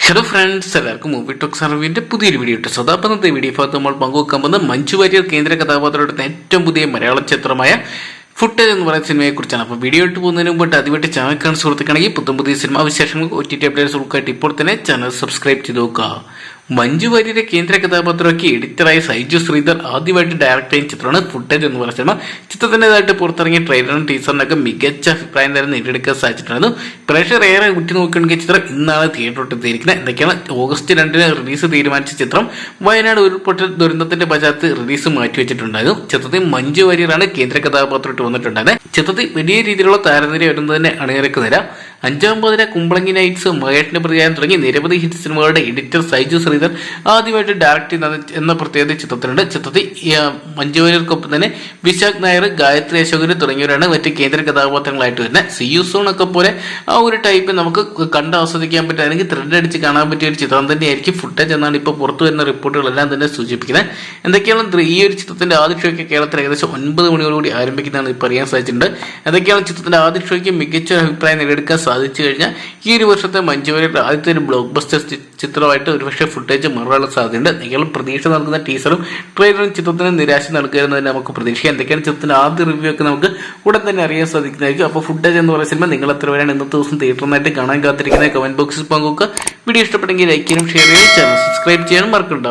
Hello friends, എല്ലാവർക്കും movie talk സർവീന്റെ പുതിയൊരു video ഇട്ട് സ്വതാപന്നത്തെ വീഡിയോ ഭാഗത്ത് നമ്മൾ പങ്കുവെക്കാൻ പോകുന്ന മഞ്ജു വാര്യർ കേന്ദ്ര കഥാപാത്രയുടെ ഏറ്റവും പുതിയ മലയാള ചിത്രമായ ഫുട്ടേജ് എന്ന് പറയുന്ന സിനിമയെ കുറിച്ചാണ്. അപ്പോൾ വീഡിയോ ഇട്ട് പോകുന്നതിന് മുമ്പായിട്ട് ആദ്യമായിട്ട് ചാനൽ കാണുന്ന സുഹൃത്തുക്കാണെങ്കിൽ പുതിയ സിനിമാ വിശേഷങ്ങൾ OTT അപ്ഡേറ്റ്സ് ഉൾക്കായിട്ട് ഇപ്പോൾ തന്നെ ചാനൽ സബ്സ്ക്രൈബ് ചെയ്ത് നോക്കുക. മഞ്ജു വാര്യരെ കേന്ദ്ര കഥാപാത്രമാക്കി എഡിറ്ററായ സൈജു ശ്രീധർ ആദ്യമായിട്ട് ഡയറക്ട് ചെയ്യുന്ന ചിത്രമാണ് ഫുട്ടേജ് എന്ന് പറയുന്ന സിനിമ. ചിത്രത്തിൻ്റെതായിട്ട് പുറത്തിറങ്ങിയ ട്രെയിലറും ടീച്ചറിനൊക്കെ മികച്ച അഭിപ്രായം തന്നെ നേടിയെടുക്കാൻ സാധിച്ചിട്ടുണ്ടായിരുന്നു. പ്രേക്ഷകർ ഏറെ ഉറ്റുനോക്കുകയാണെങ്കിൽ ചിത്രം ഇന്നാണ് തിയേറ്ററിൽ എത്തിയിരിക്കുന്നത്. എന്തൊക്കെയാണ് ഓഗസ്റ്റ് 2 റിലീസ് തീരുമാനിച്ച ചിത്രം വയനാട് ഉരുൾപൊട്ടൽ ദുരന്തത്തിന്റെ പശ്ചാത്തലത്തിൽ റിലീസ് മാറ്റിവെച്ചിട്ടുണ്ടായിരുന്നു. ചിത്രത്തിൽ മഞ്ജു വാര്യരാണ് കേന്ദ്ര കഥാപാത്രമായിട്ട് വന്നിട്ടുണ്ടായിരുന്നത്. ചിത്രത്തിൽ വലിയ രീതിയിലുള്ള താരനിര വരുന്നതിനെ അണിനിരക്കുന്നില്ല. 5-ാം പതിന കുമ്പളങ്ങി നൈറ്റ്സ്, മഹേഷിന്റെ പ്രതികാരം തുടങ്ങി നിരവധി ഹിറ്റ് സിനിമകളുടെ എഡിറ്റർ സൈജു ശ്രീധർ ആദ്യമായിട്ട് ഡയറക്ട് ചെയ്യുന്നത് എന്ന പ്രത്യേകത ചിത്രത്തിലുണ്ട്. ചിത്രത്തിൽ മഞ്ജു വാര്യർക്കൊപ്പം തന്നെ വിശാഖ് നായർ, ഗായത്രി അശോകന് തുടങ്ങിയവരാണ് മറ്റ് കേന്ദ്ര കഥാപാത്രങ്ങളായിട്ട് വരുന്നത്. സിയു സോൺ ഒക്കെ പോലെ ആ ഒരു ടൈപ്പ് നമുക്ക് കണ്ട് ആസ്വദിക്കാൻ പറ്റുക, അല്ലെങ്കിൽ ത്രെഡ് അടിച്ച് കാണാൻ പറ്റിയ ഒരു ചിത്രം തന്നെയായിരിക്കും ഫുട്ടേജ് എന്നാണ് ഇപ്പോൾ പുറത്തു വരുന്ന റിപ്പോർട്ടുകളെല്ലാം തന്നെ സൂചിപ്പിക്കുന്നത്. എന്തൊക്കെയാണ് ഈ ഒരു ചിത്രത്തിന്റെ ആദ്യ ഷോയ്ക്ക് കേരളത്തിൽ ഏകദേശം 9 മണിയോടുകൂടി ആരംഭിക്കുന്നതാണ് ഇപ്പോൾ അറിയാൻ സാധിച്ചിട്ടുണ്ട്. എന്തൊക്കെയാണ് ചിത്രത്തിന്റെ ആദ്യ ഷോയ്ക്ക് മികച്ച ഒരു അഭിപ്രായം നേടിയെടുക്കാൻ സാധിച്ചു കഴിഞ്ഞാൽ ഈ ഒരു വർഷത്തെ മഞ്ജു വാര്യരുടെ ആദ്യത്തെ ഒരു ബ്ലോക്ക് ബസ്റ്റർ ചിത്രമായിട്ട് ഒരുപക്ഷെ ഫുട്ടേജ് മാറാനുള്ള സാധ്യതയുണ്ട്. നിങ്ങൾ പ്രതീക്ഷ നൽകുന്ന ടീസറും ട്രെയിലറും ചിത്രത്തിന് നിരാശ നൽകുന്നതിന് നമുക്ക് പ്രതീക്ഷിക്കാം. എന്തൊക്കെയാണ് ചിത്രത്തിന്റെ ആദ്യ റിവ്യൂ ഒക്കെ നമുക്ക് ഉടൻ തന്നെ അറിയാൻ സാധിക്കുന്നതായിരിക്കും. അപ്പോൾ ഫുട്ടേജ് എന്ന് പറയുന്ന സിനിമ നിങ്ങൾ എത്ര വരെയാണ് ഇന്നത്തെ ദിവസം തിയേറ്ററിനായിട്ട് കാണാൻ കാത്തിരിക്കുന്നത് കമന്റ് ബോക്സിൽ പങ്കുവെക്കുക. വീഡിയോ ഇഷ്ടപ്പെട്ടെങ്കിൽ ലൈക്ക് ചെയ്യാനും ഷെയർ ചെയ്യാനും ചാനൽ സബ്സ്ക്രൈബ് ചെയ്യാനും മറക്കണ്ട.